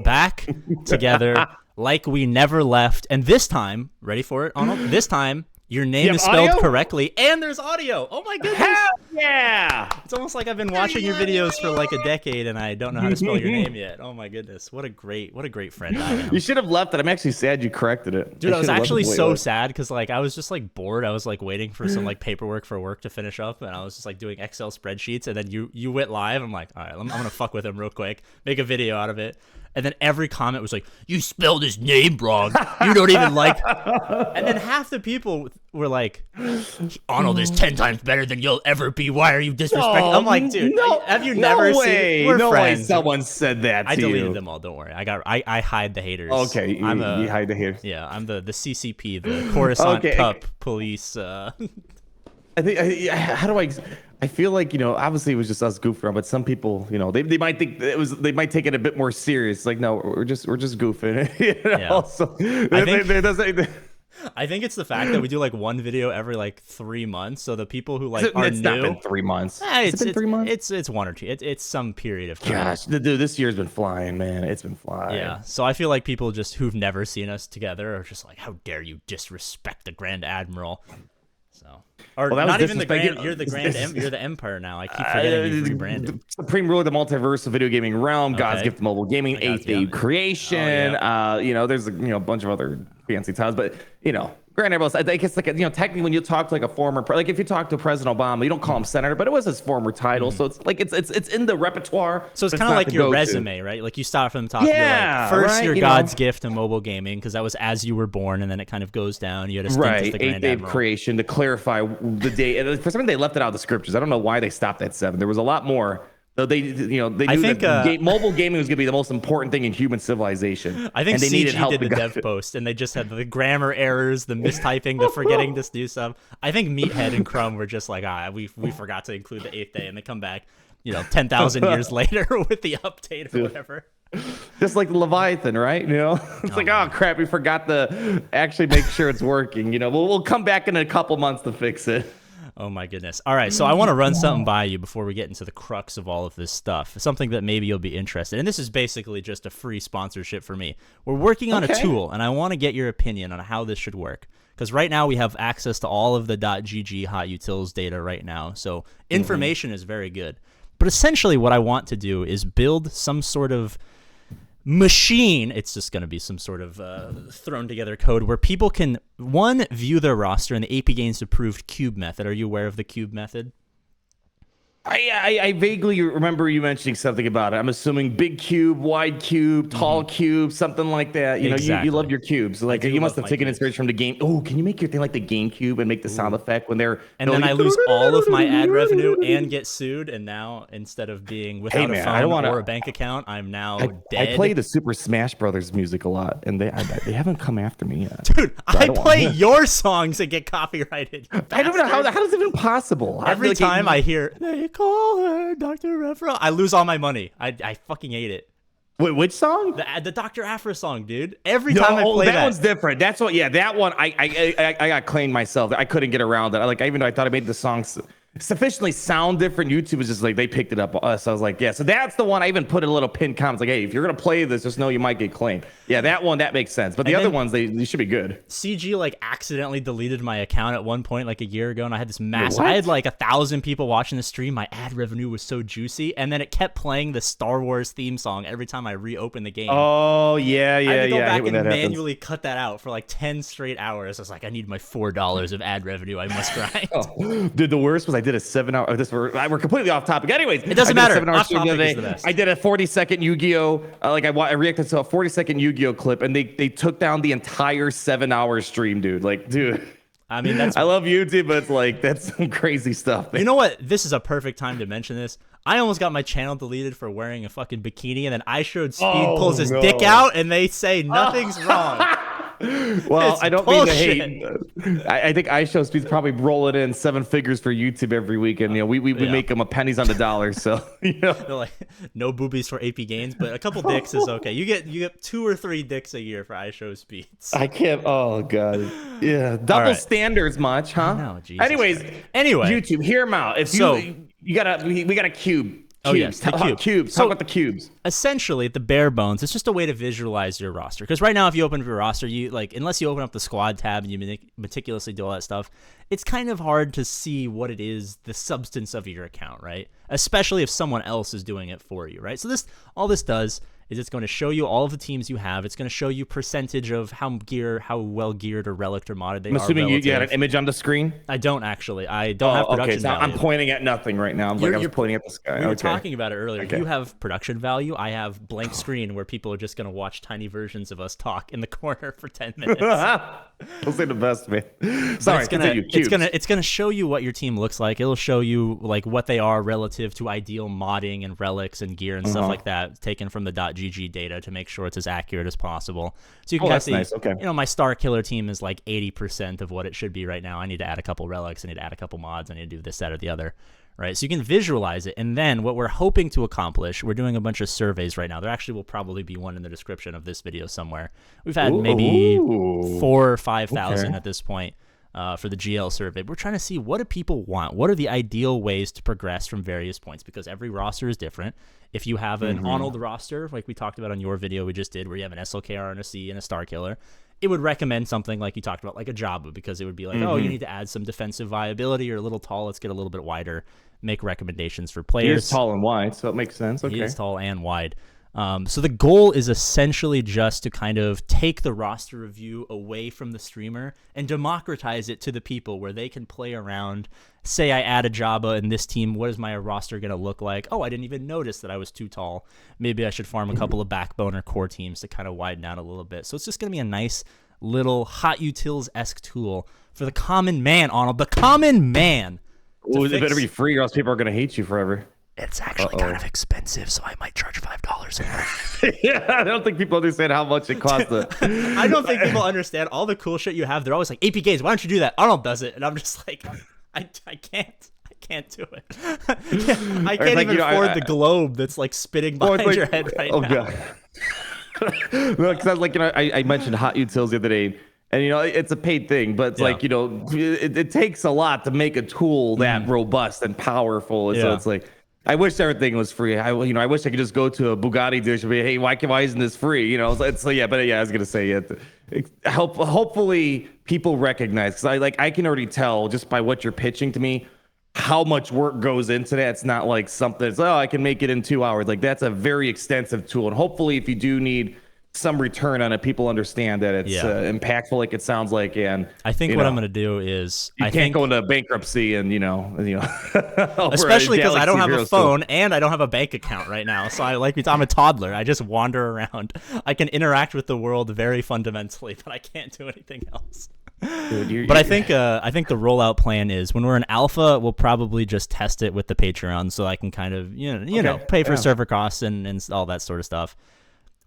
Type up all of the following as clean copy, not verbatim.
back together like we never left. And this time, ready for it, Arnold? This time, your name is spelled correctly, and there's audio. Oh my goodness! Hell yeah! It's almost like I've been watching your videos for like a decade, and I don't know how to spell your name yet. Oh my goodness! What a great friend I am. You should have left it. I'm actually sad you corrected it, dude. I was actually so sad because like I was just like bored. I was like waiting for some like paperwork for work to finish up, and I was just like doing Excel spreadsheets. And then you went live. I'm like, all right, I'm gonna fuck with him real quick, make a video out of it. And then every comment was like, you spelled his name wrong. You don't even like. And then half the people were like, Arnold is 10 times better than you'll ever be. Why are you disrespecting? I'm like, dude, have you never seen? We're friends. Way someone said that to I deleted you. them all. Don't worry. I hide the haters. Okay, you hide the haters. Yeah, I'm the CCP, the Coruscant Cup police. I think. How do I? I feel like, obviously it was just us goofing around, but some people, they might think they might take it a bit more serious. Like, no, we're just goofing. Yeah. So, I think it's the fact that we do like one video every like 3 months. So the people who like are it's new, not been 3 months. It's been 3 months. It's 1 or 2. It's some period of time. Gosh, dude, this year's been flying, man. It's been flying. Yeah. So I feel like people just who've never seen us together are just like, how dare you disrespect the Grand Admiral? So, or not even the Grand. You're the Grand. You're the Empire now. I keep forgetting you rebranded. Supreme ruler of the multiverse of video gaming realm. God's gift to mobile gaming. Eighth day creation. Oh, yeah. There's a bunch of other fancy titles, but Grand Admiral. I think it's like technically when you talk to like a former, like if you talk to President Obama, you don't call him senator, but it was his former title, so it's like it's in the repertoire. So it's kind of like your resume, right? Like you start from the top. Yeah, like, first your God's gift to mobile gaming because that was as you were born, and then it kind of goes down. You had a stint as the Grand Admiral. Creation to clarify the day. And for some reason they left it out of the scriptures. I don't know why they stopped at 7. There was a lot more. So they knew that mobile gaming was going to be the most important thing in human civilization. I think CG did the dev post, and they just had the grammar errors, the mistyping, the forgetting to do stuff. I think Meathead and Crumb were just like, we forgot to include the 8th day, and they come back, 10,000 years later with the update or whatever. Just like the Leviathan, right? It's like, oh crap, we forgot to actually make sure it's working. We'll come back in a couple months to fix it. Oh my goodness. All right, so I want to run something by you before we get into the crux of all of this stuff. Something that maybe you'll be interested in. And this is basically just a free sponsorship for me. We're working on a tool, and I want to get your opinion on how this should work. Because right now we have access to all of the .gg hot utils data right now. So information is very good. But essentially what I want to do is build some sort of machine. It's just going to be some sort of thrown together code where people can, one, view their roster in the APGAINS approved cube method. Are you aware of the cube method? I vaguely remember you mentioning something about it. I'm assuming big cube, wide cube, tall cube, something like that. You love your cubes. Like you must have taken inspiration from the game. Oh, can you make your thing like the GameCube and make the sound effect when they're? And then I lose all of my ad revenue and get sued. And now instead of being without a phone or a bank account, I'm now dead. I play the Super Smash Brothers music a lot, and they haven't come after me yet. Dude, I play your songs and get copyrighted. I don't know how is it even possible. Every time I hear. Call her Dr. Afro, I lose all my money. I fucking hate it. Wait, which song? The Dr. Afro song, dude. Every time I play that one's different. That's what. Yeah, that one I got claimed myself. I couldn't get around it. Even though I thought I made the songs sufficiently sound different, YouTube was just like they picked it up. So I was like, yeah. So that's the one. I even put a little pin comments like, hey, if you're gonna play this, just know you might get claimed. Yeah, that one that makes sense. But the other ones they should be good. CG like accidentally deleted my account at one point like a year ago, and I had this massive. I had like 1,000 people watching the stream. My ad revenue was so juicy, and then it kept playing the Star Wars theme song every time I reopened the game. Oh yeah. I had to go back and manually cut that out for like 10 straight hours. I was like, I need my $4 of ad revenue. I must grind. Dude, the worst was I did a 7-hour. We're completely off topic. Anyways, it doesn't matter. Off topic is the best. I did a 40-second Yu-Gi-Oh. I reacted to a 40-second Yu-Gi-Oh clip, and they took down the entire 7-hour stream, dude. Like, dude. I mean, I love YouTube, but it's like that's some crazy stuff, man. You know what? This is a perfect time to mention this. I almost got my channel deleted for wearing a fucking bikini, and then I showed Speed pulls his dick out, and they say nothing's wrong. Well, it's I don't bullshit. mean to hate. I think iShowSpeed's probably rolling in 7 figures for YouTube every week, and we make them a pennies on the dollar. So They're like, no boobies for APGAINS, but a couple dicks is okay. You get 2 or 3 dicks a year for iShowSpeeds. I can't. Oh god, yeah, double standards much, huh? No, Anyway, YouTube, hear them out. If we got a cube. Oh, yes, the cube. Cubes. Talk about the cubes. Essentially, at the bare bones, it's just a way to visualize your roster. Because right now, if you open up your roster, you unless you open up the squad tab and you meticulously do all that stuff, it's kind of hard to see what it is, the substance of your account, right? Especially if someone else is doing it for you, right? So all this does is it's going to show you all of the teams you have. It's going to show you percentage of how well geared or relicked or modded they are. I'm assuming you had an image on the screen? I don't actually. I don't have production value. I'm pointing at nothing right now. I was pointing at the sky. We were talking about it earlier. Okay. You have production value. I have blank screen where people are just going to watch tiny versions of us talk in the corner for 10 minutes. Those are the best, man. Sorry, it's gonna show you what your team looks like. It'll show you like what they are relative to ideal modding and relics and gear and stuff like that, taken from the .gg data to make sure it's as accurate as possible. So you can see, nice. Okay. You know, my star killer team is like 80% of what it should be right now. I need to add a couple relics. I need to add a couple mods. I need to do this, that, or the other. Right, so you can visualize it, and then what we're hoping to accomplish, we're doing a bunch of surveys right now. There actually will probably be one in the description of this video somewhere. We've had maybe 4,000 or 5,000 at this point for the GL survey. We're trying to see, what do people want? What are the ideal ways to progress from various points? Because every roster is different. If you have an Arnold roster, like we talked about on your video we just did, where you have an SLKR and a C and a Star Killer, it would recommend something like you talked about, like a Jabu, because it would be like, oh, you need to add some defensive viability, or a little tall, let's get a little bit wider, make recommendations for players. He is tall and wide, so it makes sense. Okay. He is tall and wide. So the goal is essentially just to kind of take the roster review away from the streamer and democratize it to the people, where they can play around. Say I add a Jabba in this team, what is my roster going to look like? Oh, I didn't even notice that I was too tall. Maybe I should farm a couple of backbone or core teams to kind of widen out a little bit. So it's just going to be a nice little hot utils-esque tool for the common man, Arnold. The common man. Ooh, it better be free, or else people are going to hate you forever. It's actually kind of expensive, so I might charge $5. Yeah, I don't think people understand how much it costs. I don't think people understand all the cool shit you have. They're always like, APGAINS, why don't you do that? Arnold does it. And I'm just like, I can't do it. I can't even afford the globe that's like spitting behind your head right now. God. No, because I mentioned hot utils the other day. And, it's a paid thing, but it's like, it takes a lot to make a tool that robust and powerful. And so it's like, I wish everything was free. I wish I could just go to a Bugatti dealership and be, hey, why isn't this free? I was going to say hopefully people recognize, because I can already tell just by what you're pitching to me how much work goes into that. It's not like something that's, I can make it in 2 hours. Like, that's a very extensive tool. And hopefully if you do need some return on it, people understand that it's impactful, like it sounds like. And I think what I'm going to do is I can't go into bankruptcy and especially because I don't have a phone and I don't have a bank account right now. So I'm a toddler. I just wander around. I can interact with the world very fundamentally, but I can't do anything else. Dude, but I think the rollout plan is, when we're in alpha, we'll probably just test it with the Patreon, so I can kind of pay for server costs and all that sort of stuff.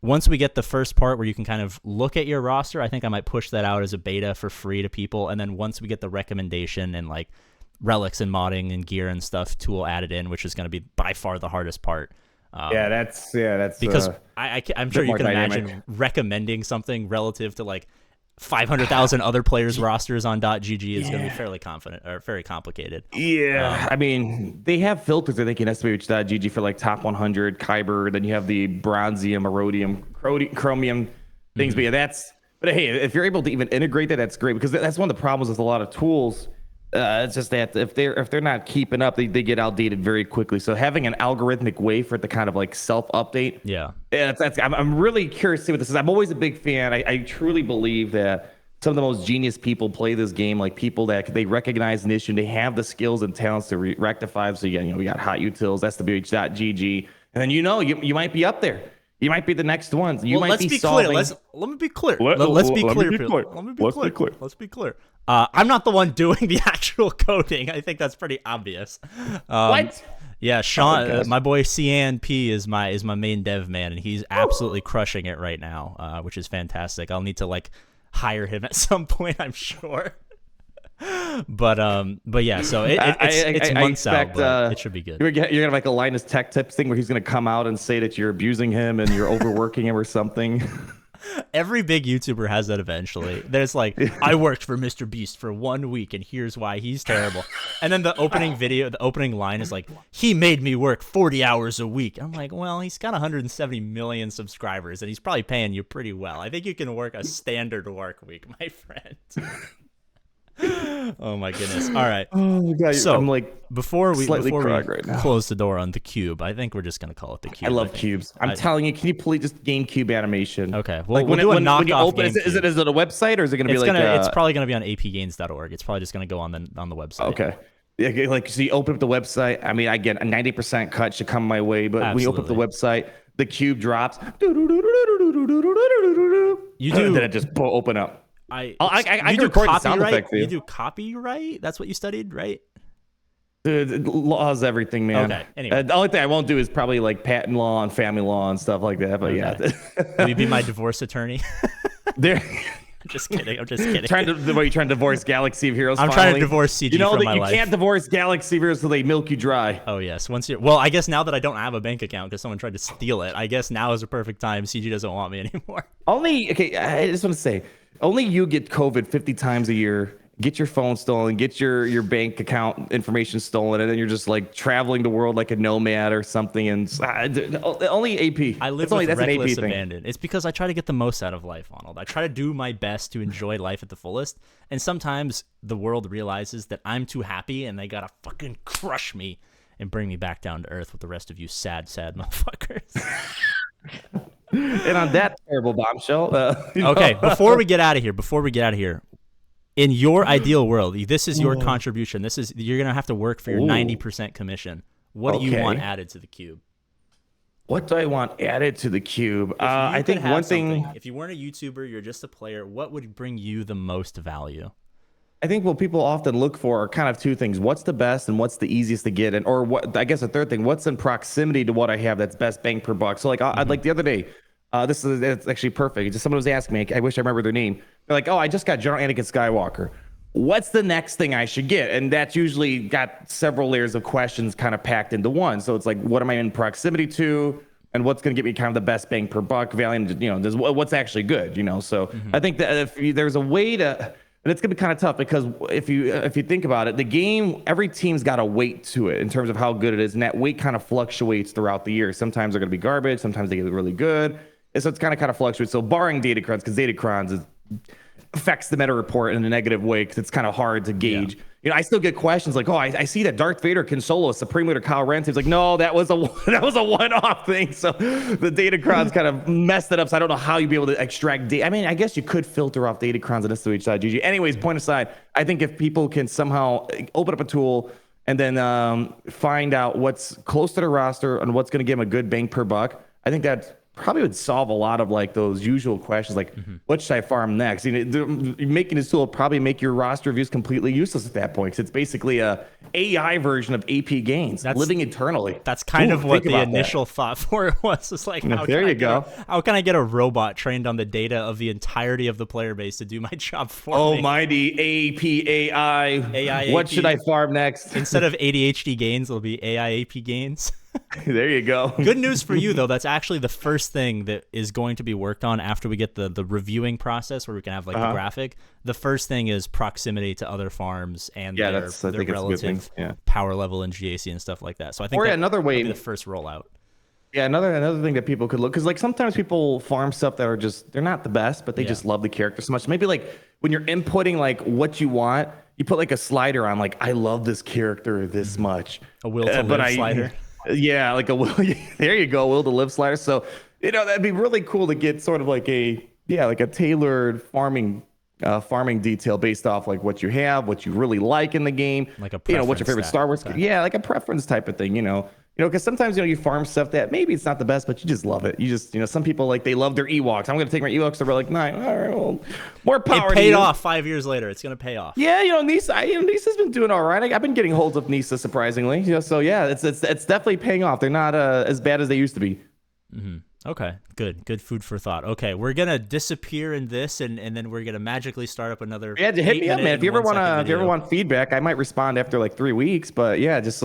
Once we get the first part where you can kind of look at your roster, I think I might push that out as a beta for free to people. And then once we get the recommendation and like relics and modding and gear and stuff tool added in, which is going to be by far the hardest part. That's because I'm sure you can imagine recommending something relative to like 500,000 other players' rosters on .gg is going to be fairly very complicated. Yeah, I mean, they have filters, I think, in SWGOH for like top 100 Kyber. Then you have the bronzium, erodium, chromium things. But hey, if you're able to even integrate that, that's great, because that's one of the problems with a lot of tools. It's just that if they're not keeping up, they get outdated very quickly. So having an algorithmic way for it to kind of like self-update, I'm really curious to see what this is. I'm always a big fan. I truly believe that some of the most genius people play this game, like people that they recognize an issue, and they have the skills and talents to rectify. So we got hot utils, SWGOH.gg, and then you might be up there. You might be the next ones. Let me be clear. Let's be clear. I'm not the one doing the actual coding. I think that's pretty obvious. What? Yeah, Sean, my boy CNP is my main dev man, and he's absolutely crushing it right now, which is fantastic. I'll need to like hire him at some point, I'm sure. But yeah, so it's months out, but it should be good. You're gonna make a Linus Tech Tips thing where he's gonna come out and say that you're abusing him and you're overworking him or something. Every big YouTuber has that eventually. There's like, I worked for Mr. Beast for 1 week and here's why he's terrible. And then the opening line is like, he made me work 40 hours a week. I'm like, well, he's got 170 million subscribers and he's probably paying you pretty well. I think you can work a standard work week, my friend. Oh my goodness. All right. Oh God, so I'm like before we right now. close the door on the cube, I think we're just gonna call it the cube. I love cubes. I'm telling you, can you please just GameCube animation? Okay. Well, like we'll do a knockoff. When you open, is it a website or is it gonna be it's probably gonna be on APGAINS.org. It's probably just gonna go on the website. Okay. Yeah, like so you open up the website. I mean, I get a 90% cut should come my way, but when you open up the website, the cube drops. You do. Then it just open up. I can record the sound effect for you. You do copyright? That's what you studied, right? Laws, everything, man. Okay. Anyway, the only thing I won't do is probably like patent law and family law and stuff like that. But yeah, will you be my divorce attorney? There. I'm just kidding. Are you trying to divorce Galaxy of Heroes? I'm trying to divorce CG from my life. You can't divorce Galaxy of Heroes until they milk you dry. Oh yes. Well, I guess now that I don't have a bank account because someone tried to steal it, I guess now is a perfect time. CG doesn't want me anymore. I just want to say, only you get COVID 50 times a year. Get your phone stolen, get your bank account information stolen, and then you're just like traveling the world like a nomad or something. And only AP. I live with reckless abandon. It's because I try to get the most out of life, Arnold. I try to do my best to enjoy life at the fullest. And sometimes the world realizes that I'm too happy, and they gotta fucking crush me and bring me back down to earth with the rest of you sad motherfuckers. And on that terrible bombshell. Okay, before we get out of here. In your ideal world, this is your contribution. You're gonna have to work for your 90% commission. What do you want added to the cube? What do I want added to the cube? I think one thing. If you weren't a YouTuber, you're just a player. What would bring you the most value? I think what people often look for are kind of two things: what's the best and what's the easiest to get, or what? I guess a third thing: what's in proximity to what I have that's best bang per buck. So like, I'd like the other day. It's actually perfect. Just someone was asking me. I wish I remember their name. They're like, "Oh, I just got General Anakin Skywalker. What's the next thing I should get?" And that's usually got several layers of questions kind of packed into one. So it's like, what am I in proximity to, and what's going to get me kind of the best bang per buck value? And, what's actually good. So I think that if there's a way to, and it's going to be kind of tough because if you think about it, the game, every team's got a weight to it in terms of how good it is, and that weight kind of fluctuates throughout the year. Sometimes they're going to be garbage. Sometimes they get really good. So it's kind of fluctuates. So barring Datacrons, because Datacrons affects the meta report in a negative way because it's kind of hard to gauge. Yeah. I still get questions like, "Oh, I see that Darth Vader can solo a Supreme Leader Kyle Ren." It's like, no, that was a one-off thing. So the Datacrons kind of messed it up. So I don't know how you'd be able to extract data. I mean, I guess you could filter off Datacrons on SWGOH side, GG. Anyways, point aside, I think if people can somehow open up a tool and then find out what's close to the roster and what's going to give them a good bang per buck, I think that probably would solve a lot of like those usual questions like what should I farm next. Making this tool will probably make your roster reviews completely useless at that point because it's basically a AI version of AP Gains living eternally. That's kind of what the initial thought for it was. It's like, how can I get a robot trained on the data of the entirety of the player base to do my job for me? Almighty AI. What should I farm next? Instead of ADHD gains, it'll be AI AP gains. There you go. Good news for you, though. That's actually the first thing that is going to be worked on after we get the reviewing process where we can have like the graphic. The first thing is proximity to other farms and their relative power level and GAC and stuff like that. So I think another way be the first rollout. Yeah, another thing that people could look, because like sometimes people farm stuff that are just, they're not the best, but they just love the character so much. Maybe like when you're inputting like what you want, you put like a slider on like, I love this character this much. A will to live slider. Yeah, like a will. There you go, will to live slider. So that'd be really cool to get sort of like a tailored farming detail based off like what you have, what you really like in the game, like a what's your favorite Star Wars. Yeah, like a preference type of thing. Because sometimes you farm stuff that maybe it's not the best, but you just love it. You just some people like they love their Ewoks. I'm gonna take my Ewoks to like 9. All right, well, more power. It paid off 5 years later. It's gonna pay off. Yeah, Nisa's been doing all right. I've been getting holds of Nisa surprisingly. So yeah, it's definitely paying off. They're not as bad as they used to be. Mm-hmm. Okay, good food for thought. Okay, we're gonna disappear in this, and then we're gonna magically start up another. Yeah, hit me up, man. If you ever want feedback, I might respond after like 3 weeks. But yeah, just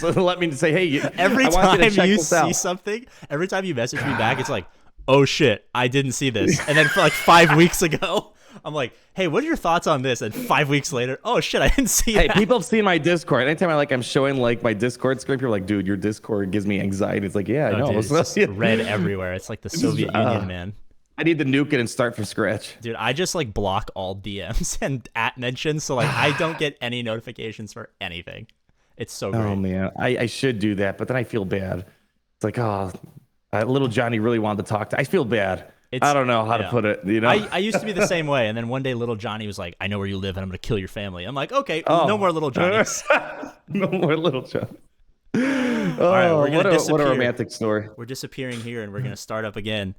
let me say, hey. Every time you see something, every time you message me back, it's like, oh shit, I didn't see this. And then for like 5 weeks ago, I'm like, hey, what are your thoughts on this? And 5 weeks later, oh shit, I didn't see that. Hey, people have seen my Discord. Anytime I'm showing like my Discord screen, people are like, dude, your Discord gives me anxiety. It's like, yeah, I know. Dude, it's just red everywhere. It's like the Soviet Union, man. I need to nuke it and start from scratch. Dude, I just like block all DMs and at mentions, so like I don't get any notifications for anything. It's so great. Oh man, I should do that, but then I feel bad. It's like, oh, little Johnny really wanted to talk to. I feel bad. I don't know how to put it. You know, I used to be the same way, and then one day little Johnny was like, "I know where you live, and I'm gonna kill your family." I'm like, "Okay, no more little Johnnies." No more little Johnny. All right, we're gonna disappear. What a romantic story. We're disappearing here, and we're gonna start up again.